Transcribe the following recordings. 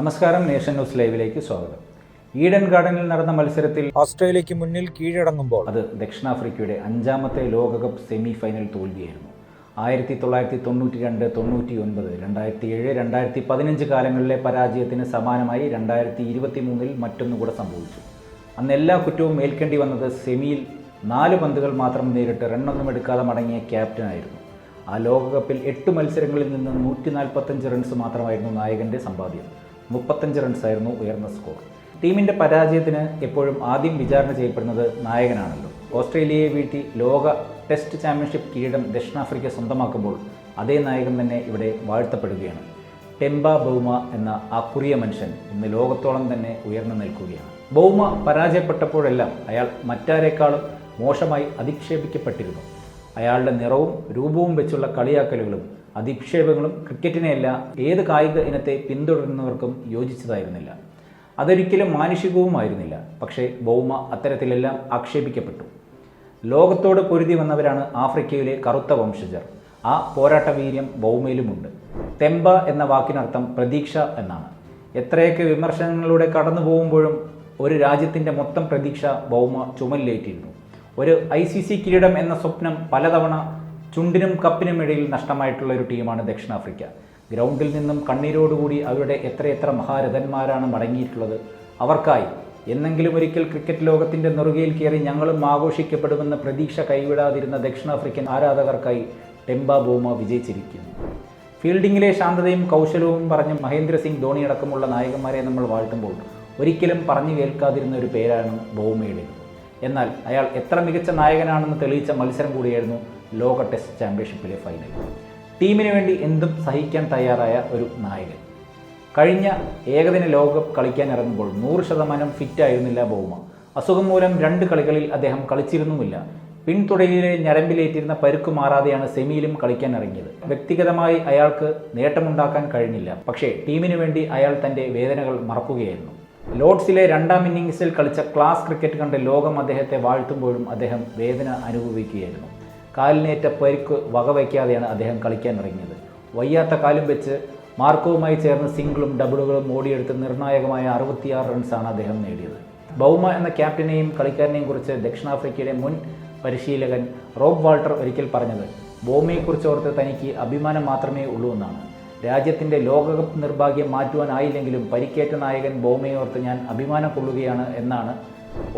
നമസ്കാരം, nation news ലൈവിലേക്ക് സ്വാഗതം. ഈഡൻ ഗാർഡനിൽ നടന്ന മത്സരത്തിൽ ഓസ്ട്രേലിയയ്ക്ക് മുന്നിൽ കീഴടങ്ങുമ്പോൾ അത് ദക്ഷിണാഫ്രിക്കയുടെ 5ാമത്തെ ലോകകപ്പ് സെമി ഫൈനൽ തോൽവിയായിരുന്നു. 1992, 99, 2007, 2015 കാലങ്ങളിലെ പരാജയത്തിന് സമാനമായി 2023 മറ്റൊന്നുകൂടെ സംഭവിച്ചു. അന്ന് എല്ലാ കുറ്റവും ഏൽക്കേണ്ടി വന്നത് സെമിയിൽ 4 പന്തുകൾ മാത്രം നേരിട്ട് റണ്ണൊന്നും എടുക്കാതെ മടങ്ങിയ ക്യാപ്റ്റനായിരുന്നു. ആ ലോകകപ്പിൽ 8 മത്സരങ്ങളിൽ നിന്ന് 145 റൺസ് മാത്രമായിരുന്നു നായകൻ്റെ സമ്പാദ്യം. 35 റൺസായിരുന്നു ഉയർന്ന സ്കോർ. ടീമിൻ്റെ പരാജയത്തിന് എപ്പോഴും ആദ്യം വിചാരണ ചെയ്യപ്പെടുന്നത് നായകനാണല്ലോ. ഓസ്ട്രേലിയയെ വീഴ്ത്തി ലോക ടെസ്റ്റ് ചാമ്പ്യൻഷിപ്പ് കിരീടം ദക്ഷിണാഫ്രിക്ക സ്വന്തമാക്കുമ്പോൾ അതേ നായകൻ തന്നെ ഇവിടെ വാഴ്ത്തപ്പെടുകയാണ്. ടെംബ ബൗമ എന്ന ആ കുറിയ മനുഷ്യൻ ഇന്ന് ലോകത്തോളം തന്നെ ഉയർന്നു നിൽക്കുകയാണ്. ബൗമ പരാജയപ്പെട്ടപ്പോഴെല്ലാം അയാൾ മറ്റാരേക്കാളും മോശമായി അധിക്ഷേപിക്കപ്പെട്ടിരുന്നു. അയാളുടെ നിറവും രൂപവും വെച്ചുള്ള കളിയാക്കലുകളും അധിക്ഷേപങ്ങളും ക്രിക്കറ്റിനെയല്ല ഏത് കായിക ഇനത്തെ പിന്തുടരുന്നവർക്കും യോജിച്ചതായിരുന്നില്ല. അതൊരിക്കലും മാനുഷികവുമായിരുന്നില്ല. പക്ഷേ ബൗമ അത്തരത്തിലെല്ലാം ആക്ഷേപിക്കപ്പെട്ടു. ലോകത്തോട് പൊരുതി വന്നവരാണ് ആഫ്രിക്കയിലെ കറുത്ത വംശജർ. ആ പോരാട്ട വീര്യം ബൗമയിലുമുണ്ട്. തെമ്പ എന്ന വാക്കിനർത്ഥം പ്രതീക്ഷ എന്നാണ്. എത്രയൊക്കെ വിമർശനങ്ങളിലൂടെ കടന്നു പോകുമ്പോഴും ഒരു രാജ്യത്തിൻ്റെ മൊത്തം പ്രതീക്ഷ ബൗമ ചുമലിലേറ്റിരുന്നു. ഒരു ICC കിരീടം എന്ന സ്വപ്നം പലതവണ ചുണ്ടിനും കപ്പിനും ഇടയിൽ നഷ്ടമായിട്ടുള്ള ഒരു ടീമാണ് ദക്ഷിണാഫ്രിക്ക. ഗ്രൗണ്ടിൽ നിന്നും കണ്ണീരോടുകൂടി അവരുടെ എത്രയെത്ര മഹാരഥന്മാരാണ് മടങ്ങിയിട്ടുള്ളത്. അവർക്കായി എന്നെങ്കിലും ഒരിക്കൽ ക്രിക്കറ്റ് ലോകത്തിൻ്റെ നെറുകയിൽ കയറി ഞങ്ങളും ആഘോഷിക്കപ്പെടുമെന്ന പ്രതീക്ഷ കൈവിടാതിരുന്ന ദക്ഷിണാഫ്രിക്കൻ ആരാധകർക്കായി ടെംബ ബൗമ വിജയിച്ചിരിക്കുന്നു. ഫീൽഡിങ്ങിലെ ശാന്തതയും കൗശലവും പറഞ്ഞ് മഹേന്ദ്ര സിംഗ് ധോണി അടക്കമുള്ള നായകന്മാരെ നമ്മൾ വാഴ്ത്തുമ്പോൾ ഒരിക്കലും പറഞ്ഞു കേൾക്കാതിരുന്ന ഒരു പേരാണ് ബൗമയുടേത്. എന്നാൽ അയാൾ എത്ര മികച്ച നായകനാണെന്ന് തെളിയിച്ച മത്സരം കൂടിയായിരുന്നു ലോക ടെസ്റ്റ് ചാമ്പ്യൻഷിപ്പിലെ ഫൈനൽ. ടീമിന് വേണ്ടി എന്തും സഹിക്കാൻ തയ്യാറായ ഒരു നായകൻ. കഴിഞ്ഞ ഏകദിന ലോകകപ്പ് കളിക്കാൻ ഇറങ്ങുമ്പോൾ 100% ഫിറ്റായിരുന്നില്ല ബൗമ. അസുഖം മൂലം 2 കളികളിൽ അദ്ദേഹം കളിച്ചിരുന്നുമില്ല. പിൻതുടയിലെ ഞരമ്പിലേറ്റിരുന്ന പരുക്ക് മാറാതെയാണ് സെമിയിലും കളിക്കാൻ ഇറങ്ങിയത്. വ്യക്തിഗതമായി അയാൾക്ക് നേട്ടമുണ്ടാക്കാൻ കഴിഞ്ഞില്ല. പക്ഷേ ടീമിനു വേണ്ടി അയാൾ തൻ്റെ വേദനകൾ മറക്കുകയായിരുന്നു. ലോർഡ്സിലെ 2ാം ഇന്നിംഗ്സിൽ കളിച്ച ക്ലാസ് ക്രിക്കറ്റ് കണ്ട് ലോകം അദ്ദേഹത്തെ വാഴ്ത്തുമ്പോഴും അദ്ദേഹം വേദന അനുഭവിക്കുകയായിരുന്നു. കാലിനേറ്റ പരിക്ക് വകവയ്ക്കാതെയാണ് അദ്ദേഹം കളിക്കാൻ ഇറങ്ങിയത്. വയ്യാത്ത കാലും വെച്ച് മാർക്കവുമായി ചേർന്ന് സിംഗിളും ഡബിളുകളും ഓടിയെടുത്ത് നിർണായകമായ 66 റൺസാണ് അദ്ദേഹം നേടിയത്. ബൗമ എന്ന ക്യാപ്റ്റനെയും കളിക്കാരനെയും കുറിച്ച് ദക്ഷിണാഫ്രിക്കയുടെ മുൻ പരിശീലകൻ റോബ് വാൾട്ടർ ഒരിക്കൽ പറഞ്ഞത് ബൗമയെക്കുറിച്ച് ഓർത്ത് തനിക്ക് അഭിമാനം മാത്രമേ ഉള്ളൂ എന്നാണ്. രാജ്യത്തിൻ്റെ ലോകകപ്പ് നിർഭാഗ്യം മാറ്റുവാനായില്ലെങ്കിലും പരിക്കേറ്റ നായകൻ ബൗമയെ ഓർത്ത് ഞാൻ അഭിമാനം കൊള്ളുകയാണ് എന്നാണ്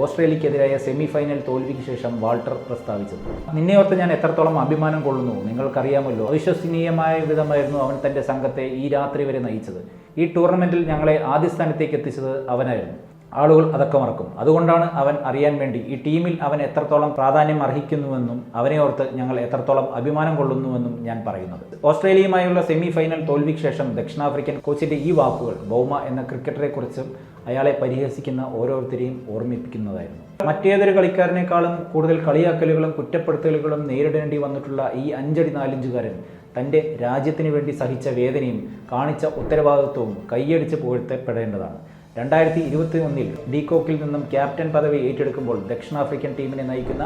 ഓസ്ട്രേലിയക്കെതിരായ സെമി ഫൈനൽ തോൽവിക്ക് ശേഷം വാൾട്ടർ പ്രസ്താവിച്ചത്. നിന്നെ ഓർത്ത് ഞാൻ എത്രത്തോളം അഭിമാനം കൊള്ളുന്നു നിങ്ങൾക്കറിയാമല്ലോ. അവിശ്വസനീയമായ വിധമായിരുന്നു അവൻ തൻ്റെ സംഘത്തെ ഈ രാത്രി വരെ നയിച്ചത്. ഈ ടൂർണമെൻറ്റിൽ ഞങ്ങളെ ആദ്യ സ്ഥാനത്തേക്ക് എത്തിച്ചത് അവനായിരുന്നു. ആളുകൾ അതൊക്കെ മറക്കും. അതുകൊണ്ടാണ് അവൻ അറിയാൻ വേണ്ടി ഈ ടീമിൽ അവൻ എത്രത്തോളം പ്രാധാന്യം അർഹിക്കുന്നുവെന്നും അവനെ ഓർത്ത് ഞങ്ങൾ എത്രത്തോളം അഭിമാനം കൊള്ളുന്നുവെന്നും ഞാൻ പറയുന്നത്. ഓസ്ട്രേലിയയുമായുള്ള സെമി ഫൈനൽ തോൽവിക്ക് ശേഷം ദക്ഷിണാഫ്രിക്കൻ കോച്ചിൻ്റെ ഈ വാക്കുകൾ ബൗമ എന്ന ക്രിക്കറ്ററെക്കുറിച്ചും അയാളെ പരിഹസിക്കുന്ന ഓരോരുത്തരെയും ഓർമ്മിപ്പിക്കുന്നതായിരുന്നു. മറ്റേതൊരു കളിക്കാരനേക്കാളും കൂടുതൽ കളിയാക്കലുകളും കുറ്റപ്പെടുത്തലുകളും നേരിടേണ്ടി വന്നിട്ടുള്ള ഈ 5 അടി 4 ഇഞ്ചുകാരൻ തൻ്റെ രാജ്യത്തിന് വേണ്ടി സഹിച്ച വേദനയും കാണിച്ച ഉത്തരവാദിത്വവും കൈയടിച്ച് പുകഴ്ത്തപ്പെടേണ്ടതാണ്. 2021 ഡീകോക്കിൽ നിന്നും ക്യാപ്റ്റൻ പദവി ഏറ്റെടുക്കുമ്പോൾ ദക്ഷിണാഫ്രിക്കൻ ടീമിനെ നയിക്കുന്ന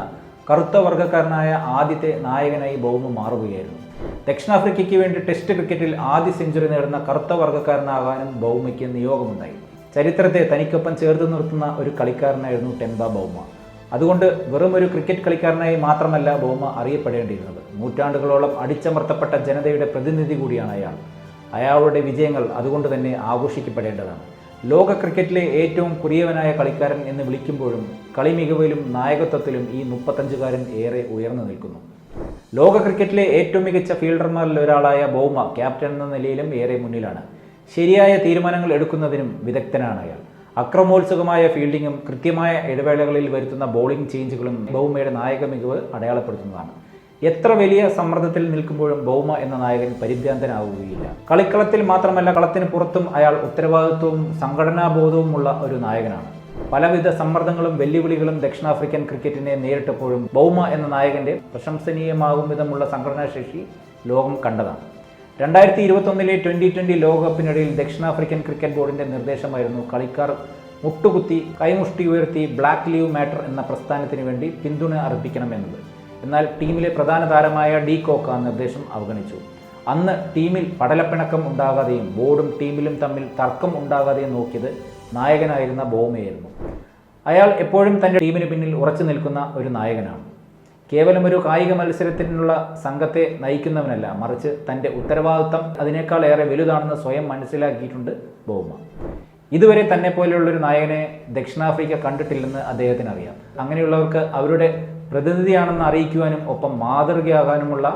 കറുത്ത വർഗ്ഗക്കാരനായ ആദ്യത്തെ നായകനായി ബൗമ മാറുകയായിരുന്നു. ദക്ഷിണാഫ്രിക്കയ്ക്ക് വേണ്ടി ടെസ്റ്റ് ക്രിക്കറ്റിൽ ആദ്യ സെഞ്ചുറി നേടുന്ന കറുത്ത വർഗ്ഗക്കാരനാകാനും ബൗമയ്ക്ക് നിയോഗമുണ്ടായി. ചരിത്രത്തെ തനിക്കൊപ്പം ചേർത്ത് നിർത്തുന്ന ഒരു കളിക്കാരനായിരുന്നു ടെംബ ബൗമ. അതുകൊണ്ട് വെറും ഒരു ക്രിക്കറ്റ് കളിക്കാരനായി മാത്രമല്ല ബൗമ അറിയപ്പെടേണ്ടിയിരുന്നത്. നൂറ്റാണ്ടുകളോളം അടിച്ചമർത്തപ്പെട്ട ജനതയുടെ പ്രതിനിധി കൂടിയാണ് അയാൾ. അയാളുടെ വിജയങ്ങൾ അതുകൊണ്ട് തന്നെ ആഘോഷിക്കപ്പെടേണ്ടതാണ്. ലോക ക്രിക്കറ്റിലെ ഏറ്റവും കുറിയവനായ കളിക്കാരൻ എന്ന് വിളിക്കുമ്പോഴും കളി മികവിലും നായകത്വത്തിലും ഈ 35കാരൻ ഏറെ ഉയർന്നു നിൽക്കുന്നു. ലോക ക്രിക്കറ്റിലെ ഏറ്റവും മികച്ച ഫീൽഡർമാരിൽ ഒരാളായ ബൗമ ക്യാപ്റ്റൻ എന്ന നിലയിലും ഏറെ മുന്നിലാണ്. ശരിയായ തീരുമാനങ്ങൾ എടുക്കുന്നതിനും വിദഗ്ധനാണ് അയാൾ. അക്രമോത്സുകമായ ഫീൽഡിങ്ങും കൃത്യമായ ഇടവേളകളിൽ വരുത്തുന്ന ബോളിംഗ് ചേഞ്ചുകളും ബൗമയുടെ നായക മികവ് അടയാളപ്പെടുത്തുന്നതാണ്. എത്ര വലിയ സമ്മർദ്ദത്തിൽ നിൽക്കുമ്പോഴും ബൗമ എന്ന നായകൻ പരിഭ്രാന്തനാവുകയില്ല. കളിക്കളത്തിൽ മാത്രമല്ല കളത്തിന് പുറത്തും അയാൾ ഉത്തരവാദിത്വവും സംഘടനാബോധവുമുള്ള ഒരു നായകനാണ്. പലവിധ സമ്മർദ്ദങ്ങളും വെല്ലുവിളികളും ദക്ഷിണാഫ്രിക്കൻ ക്രിക്കറ്റിനെ നേരിട്ടപ്പോഴും ബൗമ എന്ന നായകൻ്റെ പ്രശംസനീയമാകും വിധമുള്ള സംഘടനാശേഷി ലോകം കണ്ടതാണ്. 2021 2020 ലോകകപ്പിനിടയിൽ ദക്ഷിണാഫ്രിക്കൻ ക്രിക്കറ്റ് ബോർഡിൻ്റെ നിർദ്ദേശമായിരുന്നു കളിക്കാർ മുട്ടുകുത്തി കൈമുഷ്ടി ഉയർത്തി ബ്ലാക്ക് ലീവ് മാറ്റർ എന്ന പ്രസ്ഥാനത്തിന് വേണ്ടി പിന്തുണ അർപ്പിക്കണമെന്നത്. എന്നാൽ ടീമിലെ പ്രധാന താരമായ ഡി കോക്ക് ആ നിർദ്ദേശം അവഗണിച്ചു. അന്ന് ടീമിൽ പടലപ്പിണക്കം ഉണ്ടാകാതെയും ബോർഡും ടീമിലും തമ്മിൽ തർക്കം ഉണ്ടാകാതെയും നോക്കിയത് നായകനായിരുന്ന ബൗമയായിരുന്നു. അയാൾ എപ്പോഴും തൻ്റെ ടീമിന് പിന്നിൽ ഉറച്ചു നിൽക്കുന്ന ഒരു നായകനാണ്. കേവലം ഒരു കായിക മത്സരത്തിനുള്ള സംഘത്തെ നയിക്കുന്നവനല്ല, മറിച്ച് തൻ്റെ ഉത്തരവാദിത്തം അതിനേക്കാൾ ഏറെ വലുതാണെന്ന് സ്വയം മനസ്സിലാക്കിയിട്ടുണ്ട് ബൗമ. ഇതുവരെ തന്നെ പോലെയുള്ളൊരു നായകനെ ദക്ഷിണാഫ്രിക്ക കണ്ടിട്ടില്ലെന്ന് അദ്ദേഹത്തിന് അറിയാം. അങ്ങനെയുള്ളവർക്ക് അവരുടെ പ്രതിനിധിയാണെന്ന് അറിയിക്കുവാനും ഒപ്പം മാതൃകയാകാനുമുള്ള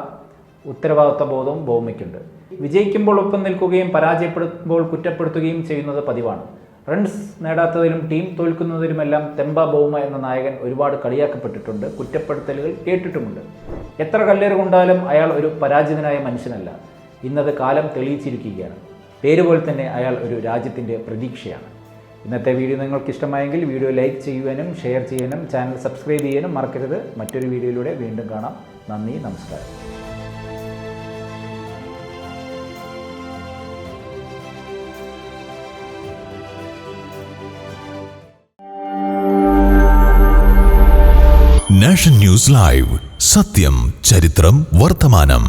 ഉത്തരവാദിത്വ ബോധവും ബൗമയ്ക്കുണ്ട്. വിജയിക്കുമ്പോൾ ഒപ്പം നിൽക്കുകയും പരാജയപ്പെടുമ്പോൾ കുറ്റപ്പെടുത്തുകയും ചെയ്യുന്നത് പതിവാണ്. റൺസ് നേടാത്തതിലും ടീം തോൽക്കുന്നതിലുമെല്ലാം തെമ്പ ബൗമ എന്ന നായകൻ ഒരുപാട് കളിയാക്കപ്പെട്ടിട്ടുണ്ട്, കുറ്റപ്പെടുത്തലുകൾ കേട്ടിട്ടുമുണ്ട്. എത്ര കല്ലേറ് കൊണ്ടാലും അയാൾ ഒരു പരാജിതനായ മനുഷ്യനല്ല. ഇന്നത് കാലം തെളിയിച്ചിരിക്കുകയാണ്. പേരുപോലെ തന്നെ അയാൾ ഒരു രാജ്യത്തിൻ്റെ പ്രതീക്ഷയാണ്. ഇന്നത്തെ വീഡിയോ നിങ്ങൾക്ക് ഇഷ്ടമായെങ്കിൽ വീഡിയോ ലൈക്ക് ചെയ്യുവാനും ഷെയർ ചെയ്യാനും ചാനൽ സബ്സ്ക്രൈബ് ചെയ്യാനും മറക്കരുത്. മറ്റൊരു വീഡിയോയിലൂടെ വീണ്ടും കാണാം. നന്ദി, നമസ്കാരം. നാഷൻ ന്യൂസ് ലൈവ്, സത്യം, ചരിത്രം, വർത്തമാനം.